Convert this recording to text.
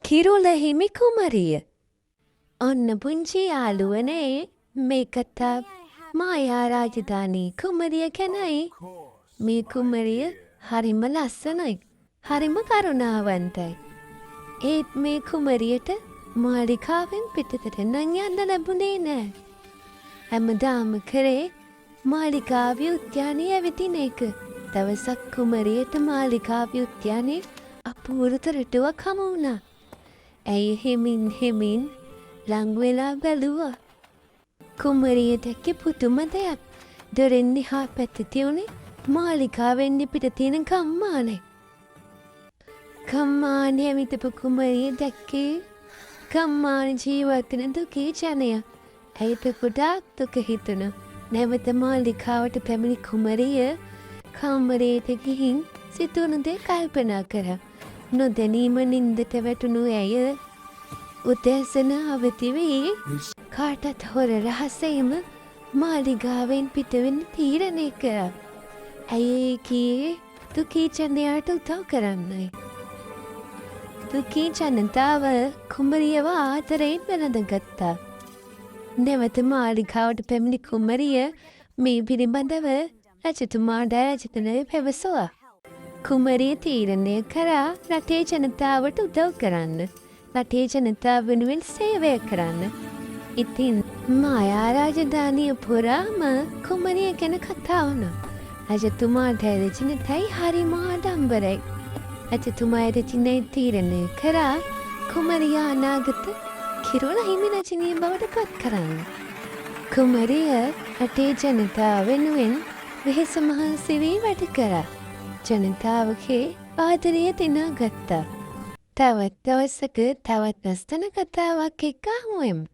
කිරුල හිමි කුමරිය. ඔන්න පුංචි යාළුවනේ මේ කතා මායා රාජධානී කුමරිය ගැනයි. මේ කුමරිය හරිම ලස්සනයි. හරිම කරුණාවන්තයි. ඒත් මේ කුමරියට මාලිකාවෙන් පිටතට නම් යන්න ලැබුණේ නෑ. හැමදාම කරේ මාලිකාවේ උද්‍යානයේ ඇවිදින එක. දවසක් කුමරියට මාලිකාවේ උද්‍යානයේ අපූර්ව තොරතුරක් හමු වුණා. ඇයි හෙමින් ලං වෙලා බැලුවා. කුමරිය දැක්කේ පුදුම දෙයක්. දොරෙන් එහා පැත්තේ තියුණේ මාලිකාවෙන් පිට තියෙන කම්මානේ. කම්මානේ ඇවිදපු කුමරිය දැක්කේ කම්මාන ජීවත් වෙන දුකේ ජනය. ඇයට ගොඩාක් දුක හිතුණා. නැවත මාලිකාවට පැමිණි කුමරිය කාමරයට ගිහින් සිතුණු දේ කල්පනා කරා. නොදැනීම නින්දට වැටුණු ඇය උදැසන අවදි වී කාටත් හොර රහසෙම මාලිගාවෙන් පිටවෙන්න තීරණය කරා. ඇය ගියේ දුකී ජනයාට උදව් කරන්නයි. දුකී ජනතාව කුමරියව ආදරයෙන් වැළඳගත්තා. නැවත මාලිගාවට පැමිණි කුමරිය මේ පිළිබඳව රජතුමාට රජතුමනි පැවසුවා. කුමරිය තීරණය කරා රටේ ජනතාවට උදව් කරන්න. රටේ ජනතාව වෙනුවෙන් සේවය කරන්න. ඉතින් මායා රාජධානිය පුරාම කුමරිය ගැන කතා වුණා. රජතුමාට රජිනතයි හරිම ආඩම්බරයි. රජතුමා රජිනයි තීරණය කරා කුමරිය අනාගත කිරුළ හිමි රජිනිය බවට පත් කරන්න. කුමරිය රටේ ජනතාව වෙනුවෙන් වෙහෙස මහන්සි වී වැඩ කරා. ජනතාවගේ ආදරය දිනා ගත්තා. තවත් දවසක තවත් ලස්සන කතාවක් එක්ක හමුවෙමු.